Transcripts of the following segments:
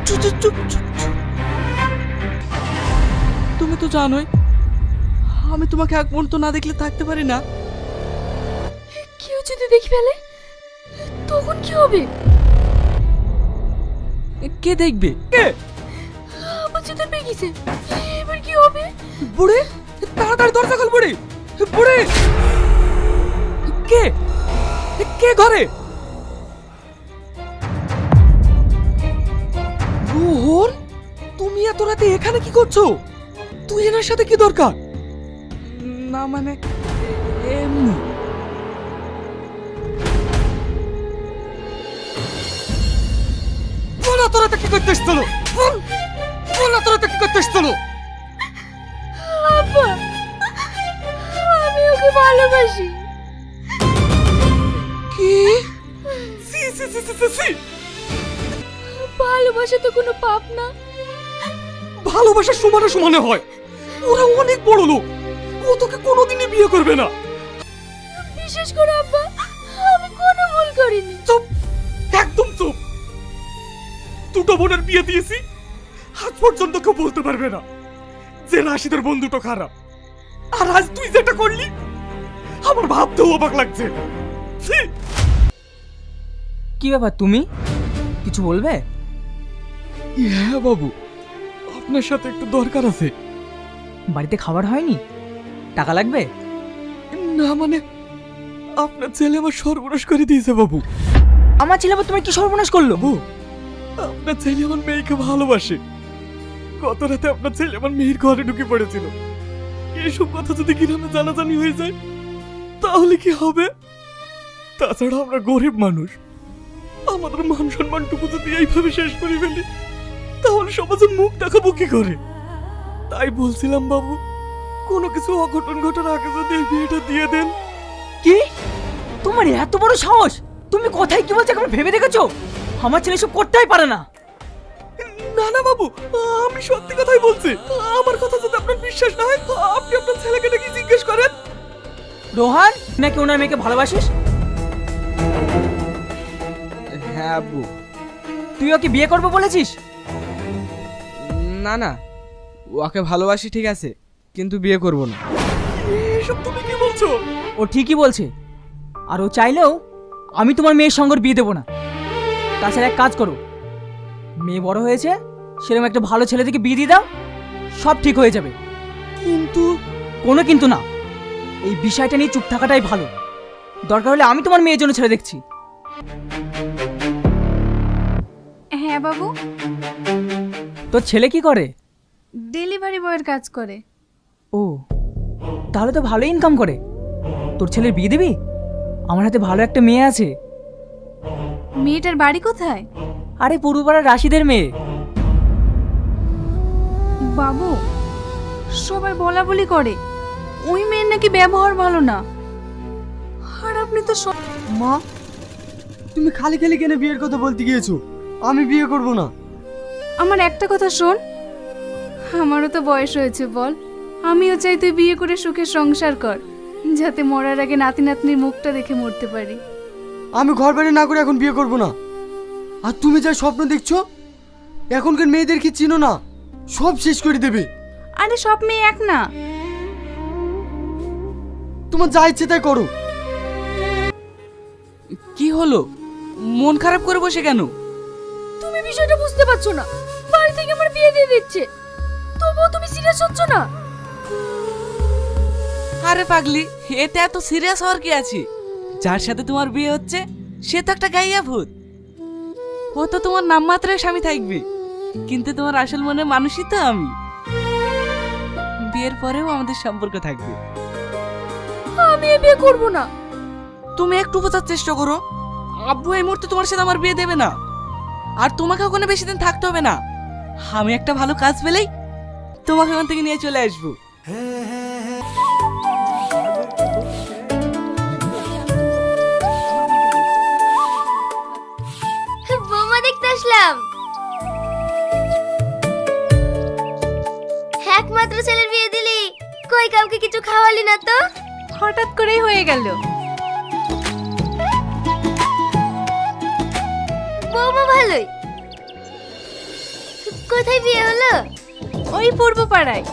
চুপ চুপ চুপ চুপ। তুমি তো জানোই আমি তোমাকে এক মুহূর্ত না দেখলে থাকতে পারি না। কেউ যদি দেখে ফেলে তখন কি হবে? কে দেখবে? কে? আমার চেতন পেয়ে গেছে, এবার কি হবে? বুড়ি, তাড়াতাড়ি দরজা খোল বুড়ি। বুড়ি, কে কে ঘরে? রোহন, তুমি এত রাতে এখানে কি করছো? তুই এনার সাথে কি দরকার? না মানে এমনি। বলো তোরা কি করতে এসেছিল? বলো তোরা কি করতে এসেছিল? আব্বা, আমি ওকে ভালোবাসি। কি? সি সি সি সি সি। ভালোবাসা তো কোনো পাপ না। ভালোবাসা সমানে সমানে হয়। ওরা অনেক বড় লোক, ও তোকে কোনোদিনই বিয়ে করবে না। বিশেষ করে আব্বা, আমি কোনো ভুল করিনি। চুপ, একদম চুপ। দুটো বোনের বিয়ে দিয়েছি, আজ পর্যন্ত কেউ বলতে পারবে না যে রাশিদের বোন দুটো খারাপ। আর আজ তুই যেটা করলি আমার ভাবতেও অবাক লাগছে। ছি! কি ব্যাপার, তুমি কিছু বলবে? হ্যাঁ বাবু, আপনার সাথে একটু দরকার আছে। বাড়িতে খাবার হয়নি? টাকা লাগবে? না মানে আপনার ছেলে আমার সর্বনাশ করে দিয়েছে বাবু। আমার ছেলে আবার তোমার কি সর্বনাশ করলো? বাবু, আপনার ছেলে আমার মেয়েকে ভালোবাসে। গত রাতে আপনার ছেলে আমার মেয়ের ঘরে ঢুকে পড়েছিল। এইসব কথা যদি গ্রামে জানাজানি হয়ে যায় তাহলে কি হবে? তাছাড়া আমরা গরিব মানুষ, আমাদের মান সম্মানটুকু যদি এইভাবে শেষ করে ফেলি তাহলে সমাজে মুখ দেখাবো কি করে? তাই বলছিলাম বাবু, কোনো কিছু অঘটন ঘটার আগে যদি এই বিয়েটা দিয়ে দেন। কি? তোমার এত বড় সাহস? তুমি কথাই কি বলছো একবার ভেবে দেখেছো? আমার ছেলে সব করতেই পারে না। না না বাবু, আমি সত্যি কথাই বলছি। আমার কথা যদি আপনার বিশ্বাস না হয় আপনি আপনার ছেলেকে নাকি জিজ্ঞেস করেন। রোহান, নাকি ওনার মেয়েকে ভালোবাসিস? হ্যাঁ আব্বু। তুই ওকে বিয়ে করবো বলেছিস? না না, ওকে ভালোবাসি ঠিক আছে, কিন্তু বিয়ে করব না। এসব তুমি কি বলছো? ও ঠিকই বলছে। আর ও চাইলেও আমি তোমার মেয়ের সঙ্গে বিয়ে দেবো না। তাছাড়া এক কাজ করো, মেয়ে বড় হয়েছে, সেরকম একটা ভালো ছেলে থেকে বিয়ে দিয়ে দাও, সব ঠিক হয়ে যাবে। কিন্তু কোনো কিন্তু না, এই বিষয়টা নিয়ে চুপ থাকাটাই ভালো। দরকার হলে আমি তোমার মেয়ের জন্য ছেড়ে দেখছি। হ্যাঁ বাবু, তোর ছেলে কি করে? ডেলিভারি বয়ের কাজ করে। ও, তাহলে তো ভালো ইনকাম করে। তোর ছেলের বিয়ে দিবি? আমার হাতে ভালো একটা মেয়ে আছে। মেয়েটার বাড়ি কোথায়? আরে পূর্বপাড়ার রাশিদের মেয়ে। বাবু, সবাই বলা বলি করে ওই মেয়ের নাকি ব্যবহার ভালো না। আর আপনি তো মা, তুমি খালি খালি কেন বিয়ের কথা বলতে গিয়েছো? আমি বিয়ে করব না। আমার একটা কথা শোন, আমারও তো বয়স হয়েছে বল। আমিও চাই তুই বিয়ে করে সুখে সংসার কর, যাতে মরার আগে নাতি নাতনির মুখটা দেখে মরতে পারি। আমি ঘর বাড়ি না করে এখন বিয়ে করব না। আর তুমি যা স্বপ্ন দেখছো, এখনকার মেয়েদের কি চিনো না, সব শেষ করে দেবে। আরে সব মেয়ে এক না। তোমার যা ইচ্ছে তাই করো। কি হলো? মন খারাপ করে বসে কেন? তুমি বিষয়টা বুঝতে পারছো না। বাড়ি থেকে আমার বিয়ে দিয়ে দিচ্ছে, তবুও তুমি সিরিয়াস হচ্ছ না। আরে পাগলি, এতে এত সিরিয়াস হওয়ার কি আছে? যার সাথে তোমার বিয়ে হচ্ছে সে তো একটা গাইয়া ভূত। ও তো তোমার নামমাত্রায় স্বামী থাকবে, কিন্তু তোমার আসল মনে মানুষই তো আমি। বিয়ের পরেও আমাদের সম্পর্ক থাকবে। আমি এ বিয়ে করব না। তুমি একটু বোঝার চেষ্টা করো, আব্বু এই মুহূর্তে তোমার সাথে আমার বিয়ে দেবে না। আর তোমাকে ওখানে বেশি দিন থাকতে হবে না। আমি একটা ভালো কাজ পেলেই তোমাকে ওখান থেকে নিয়ে চলে আসবো। বৌমা দেখতে আসলাম। একমাত্র ছেলের বিয়ে দিলি, কই কাউকে কিছু খাওয়ালি না তো? হঠাৎ করেই হয়ে গেল। বৌমা ভালোই। কোথায় বিয়ে হলো? ওই পূর্ব পাড়ায়।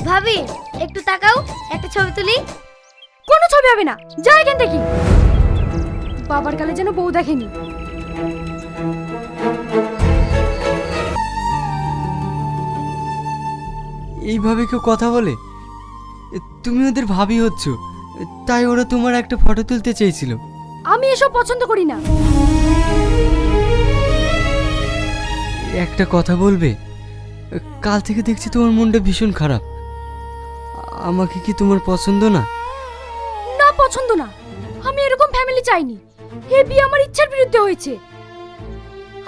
ভাবি একটু তাকাও, একটা ছবি তুলি। কোনো ছবি হবে না, যা এখান থেকে। বাবার কালে যেন বউ দেখেনি। এইভাবে কেউ কথা বলে? তুমি ওদের ভাবি হচ্ছ, তাই ওরা তোমার একটা ফটো তুলতে চেয়েছিল। আমি এসব পছন্দ করি না। একটা কথা বলবে? কাল থেকে দেখছি তোমার মনটা ভীষণ খারাপ। আমাকে কি তোমার পছন্দ না? না, পছন্দ না। আমি এরকম ফ্যামিলি চাইনি। এই বিয়ে আমার ইচ্ছার বিরুদ্ধে হয়েছে।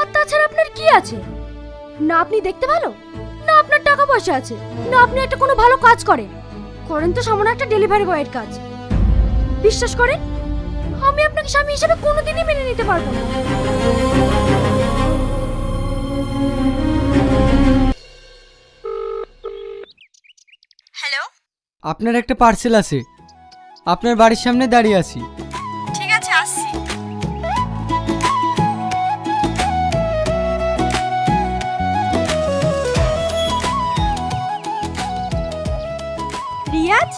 আর তাছাড়া আপনার কি আছে? না আপনি দেখতে ভালো, না আপনার টাকা পয়সা আছে, না আপনি একটা কোনো ভালো কাজ করেন। করেন তো সামান্য একটা ডেলিভারি বয়ের কাজ। বিশ্বাস করেন, আমি আপনাকে স্বামী হিসেবে কোনোদিনই মেনে নিতে পারবো না। হ্যালো, আপনার একটা পার্সেল আছে, আপনার বাড়ির সামনে দাঁড়িয়ে আছি। ঠিক আছে আসছি। রিয়াজ,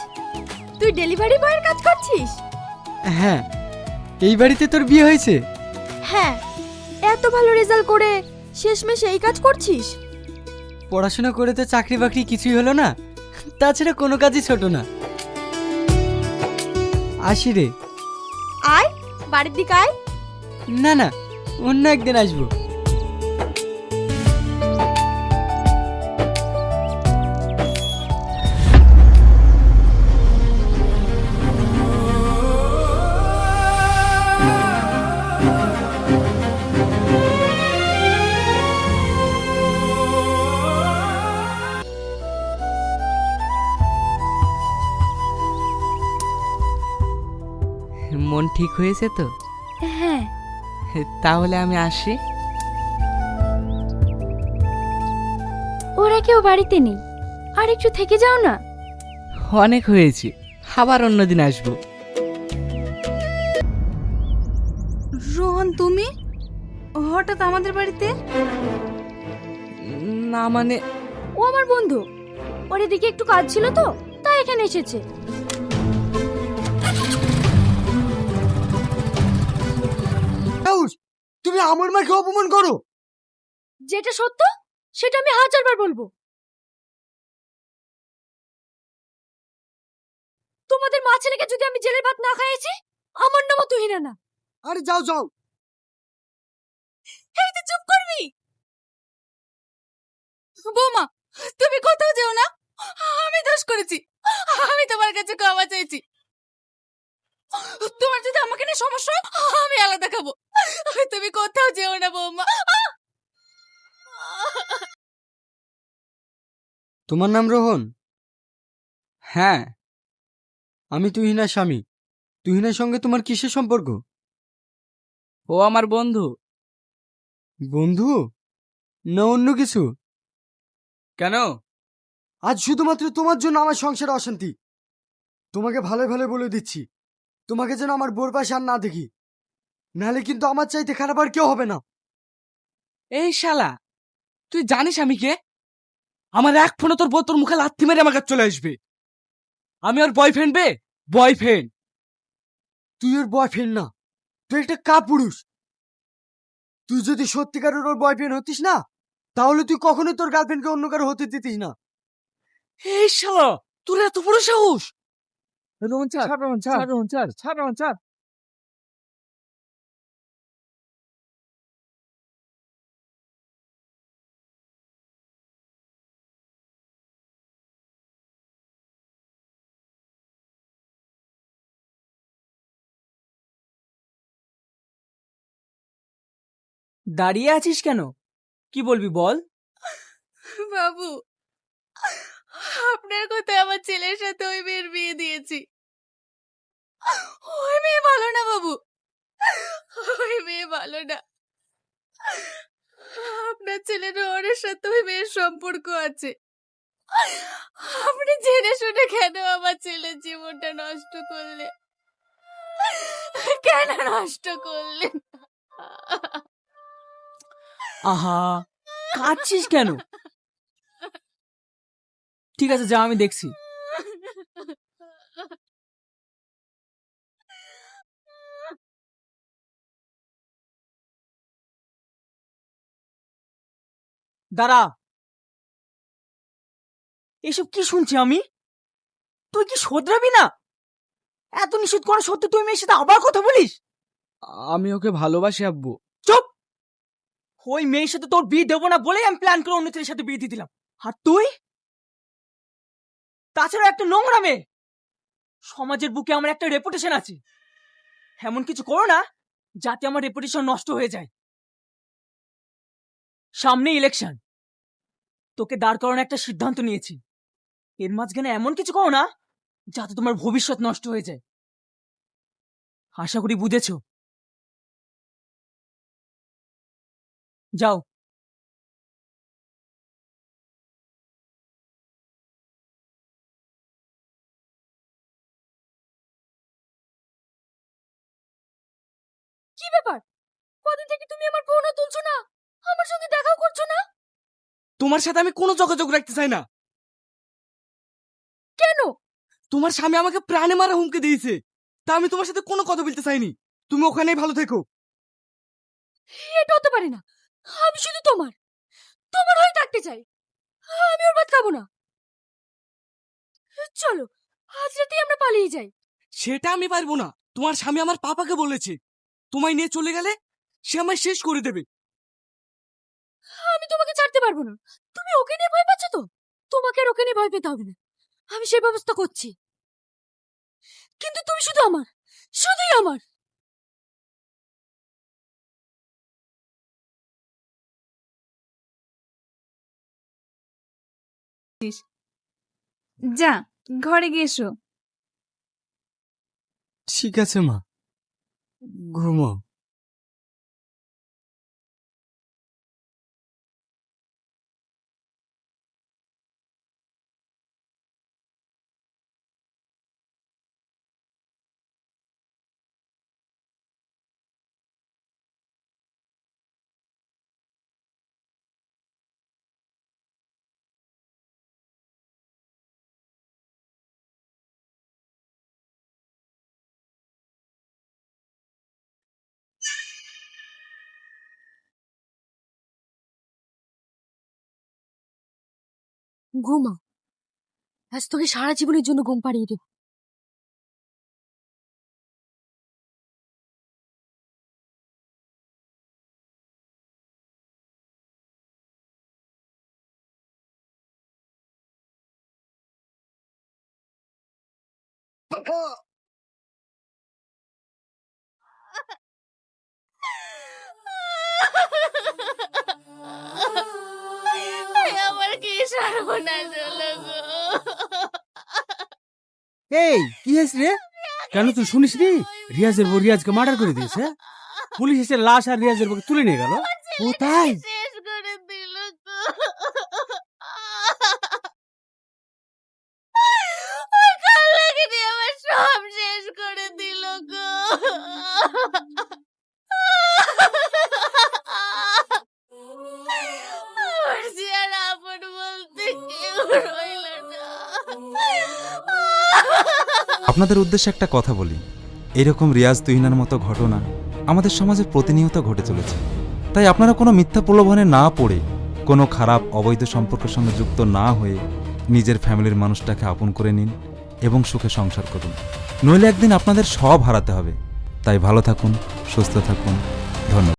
তুই ডেলিভারি বয়ের কাজ করছিস? হ্যাঁ, এই বাড়িতে তোর বিয়ে হয়েছে? হ্যাঁ। এত ভালো রেজাল্ট করে শেষমেশ এই কাজ করছিস? পড়াশোনা করে তো চাকরি বাকরি কিছুই হলো না, তাছাড়া কোনো কাজই ছোট না। আসি রে। আয়, বাড়ির দিকে আয়। না না, অন্য একদিন আসবো। মন ঠিক হয়েছে তো? হ্যাঁ। তাহলে আমি আসি। ওরা কেউ বাড়িতে নেই, আর একটু থেকে যাও না। অনেক হয়েছে, আবার অন্যদিন আসবো। রোহন, তুমি হঠাৎ আমাদের বাড়িতে? না মানে, ও আমার বন্ধু, ওর এদিকে একটু কাজ ছিল তো, তাই এখানে এসেছে। তুমি আমার মাকে অপমান করো। যেটা সত্য সেটা আমি 1000বার বলবো। তোমাদের মা ছেলেকে যদি আমি জেলের ভাত না খাইয়েছি, আমার নামও তুহিনা না। আরে যাও যাও। এই তুই চুপ করবি? বৌমা, তুমি কোথাও যেও না। আমি দোষ করেছি, আমি তোমার কাছে ক্ষমা চাইছি। তোমার যদি আমাকে নিয়ে সমস্যা হয়, আমি আলাদা খাবো। তুমি কোথাও যেও না বৌমা। তোমার নাম রোহন? হ্যাঁ। আমি তুহিনার স্বামী। তুহিনার সঙ্গে তোমার কিসের সম্পর্ক? ও আমার বন্ধু। বন্ধু না অন্য কিছু? কেন? আজ শুধুমাত্র তোমার জন্য আমার সংসারে অশান্তি। তোমাকে ভালো ভালো বলে দিচ্ছি, তোমাকে যেন আমার বোর পাশে আর না দেখি, নাহলে কিন্তু আমার চাইতে খারাপ আর কেউ হবে না। এই শালা, তুই জানিস আমি কে? আমার এক ফোনে তোর বউ তোর মুখে লাথি মেরে আমার কাছে চলে আসবে। আমি ওর বয়ফ্রেন্ড বে, বয়ফ্রেন্ড। তুই ওর বয়ফ্রেন্ড না, তুই একটা কাপুরুষ। তুই যদি সত্যিকারের ওর বয়ফ্রেন্ড হতিস না, তাহলে তুই কখনোই তোর গার্লফ্রেন্ডকে অন্য কারো হতে দিতিস না। এই শালা, তোর এত বড় সাহস! রোহন ছাড়, রোহন ছাড়, রোহন ছাড়, ছাড় রোহন ছাড়। দাঁড়িয়ে আছিস কেন? কি বলবি বল। বাবু, আপনার কথায় আমার ছেলের সাথে ওই মেয়ের বিয়ে দিয়েছি। ওই মেয়ে ভালো না বাবু, ওই মেয়ে ভালো না। আপনার ছেলের ওর সাথে ওই মেয়ের সম্পর্ক আছে। আপনি জেনে শুনে কেন আমার ছেলের জীবনটা নষ্ট করলেন? কেন নষ্ট করলেন? আহা, কাঁদছিস কেন? ঠিক আছে, যা, আমি দেখছি। দাঁড়া, এসব কি শুনছি আমি? তুই কি শোধরাবি না? এত নিষেধ করা সত্ত্বেও তুই মেয়ের সাথে আবার কথা বলিস? আমি ওকে ভালোবাসি আব্বু। চুপ! ওই মেয়ের সাথে তোর বিয়ে দেবো না বলেই আমি প্ল্যান করে অন্য ছেলের সাথে বিয়ে দিয়ে দিলাম। আর তুই? তাছাড়া একটা নোংরা মেয়ে। সমাজের বুকে আমার একটা রেপুটেশন আছে। এমন কিছু করো না যাতে আমার রেপুটেশন নষ্ট হয়ে যায়। সামনে ইলেকশন, তোকে দাঁড় করানোর একটা সিদ্ধান্ত নিয়েছি। এর মাঝখানে এমন কিছু করো না যাতে তোমার ভবিষ্যৎ নষ্ট হয়ে যায়। আশা করি বুঝেছো। যাও। কি ব্যাপার? কদিন থেকে তুমি আমার ফোনও তুলছো না, আমার সঙ্গে দেখাও করছো না। তোমার সাথে আমি কোনো যোগাযোগ রাখতে চাই না। কেন? তোমার স্বামী আমাকে প্রাণে মারা হুমকি দিয়েছে, তা আমি তোমার সাথে কোনো কথা বলতে চাইনি। তুমি ওখানেই ভালো থেকো। এটা হতে পারে না। আমি শুধু তোমার তোমার হয়ে থাকতে চাই। আমি ওর ভাত খাবো না। চলো, আজ রাতেই আমরা পালিয়ে যাই। সেটা আমি পারবো না। তোমার স্বামী আমার পাপাকে বলেছে তোমায় নিয়ে চলে গেলে সে আমায় শেষ করে দেবে। আমি তোমাকে ছাড়তে পারবো না। তুমি ওকে নিয়ে ভয় পাচ্ছ তো? তোমাকে আর ওকে নিয়ে ভয় পেতে হবে না। আমি সেই ব্যবস্থা করছি। কিন্তু তুমি শুধু আমার, শুধুই আমার। যা, ঘরে গিয়ে এসো। ঠিক আছে মা, ঘুমাও। ঘুমা, আজ তোকে সারা জীবনের জন্য ঘুম পাড়িয়ে দেব। আমার কি সর্বনাশ হলো গো। এই কি হয়েছে রে? কেন তুই শুনিস নি রিয়াজের বউ রিয়াজকে মার্ডার করে দিয়েছে? পুলিশ এসে লাশ আর রিয়াজের বউকে তুলে নিয়ে গেল। ও তাই? শেষ করে দিল গো। ওই কালনাগিনী আমার সব শেষ করে দিল গো। আমার যে আর আপন বলতে কেউ রইল না। আপনাদের উদ্দেশ্যে একটা কথা বলি, এরকম রিয়াজ তুহিনার মতো ঘটনা আমাদের সমাজে প্রতিনিয়ত ঘটে চলেছে। তাই আপনারা কোনো মিথ্যা প্রলোভনে না পড়ে, কোনো খারাপ অবৈধ সম্পর্কের সঙ্গে যুক্ত না হয়ে নিজের ফ্যামিলির মানুষটাকে আপন করে নিন এবং সুখে সংসার করুন। নইলে একদিন আপনাদের সব হারাতে হবে। তাই ভালো থাকুন, সুস্থ থাকুন। ধন্যবাদ।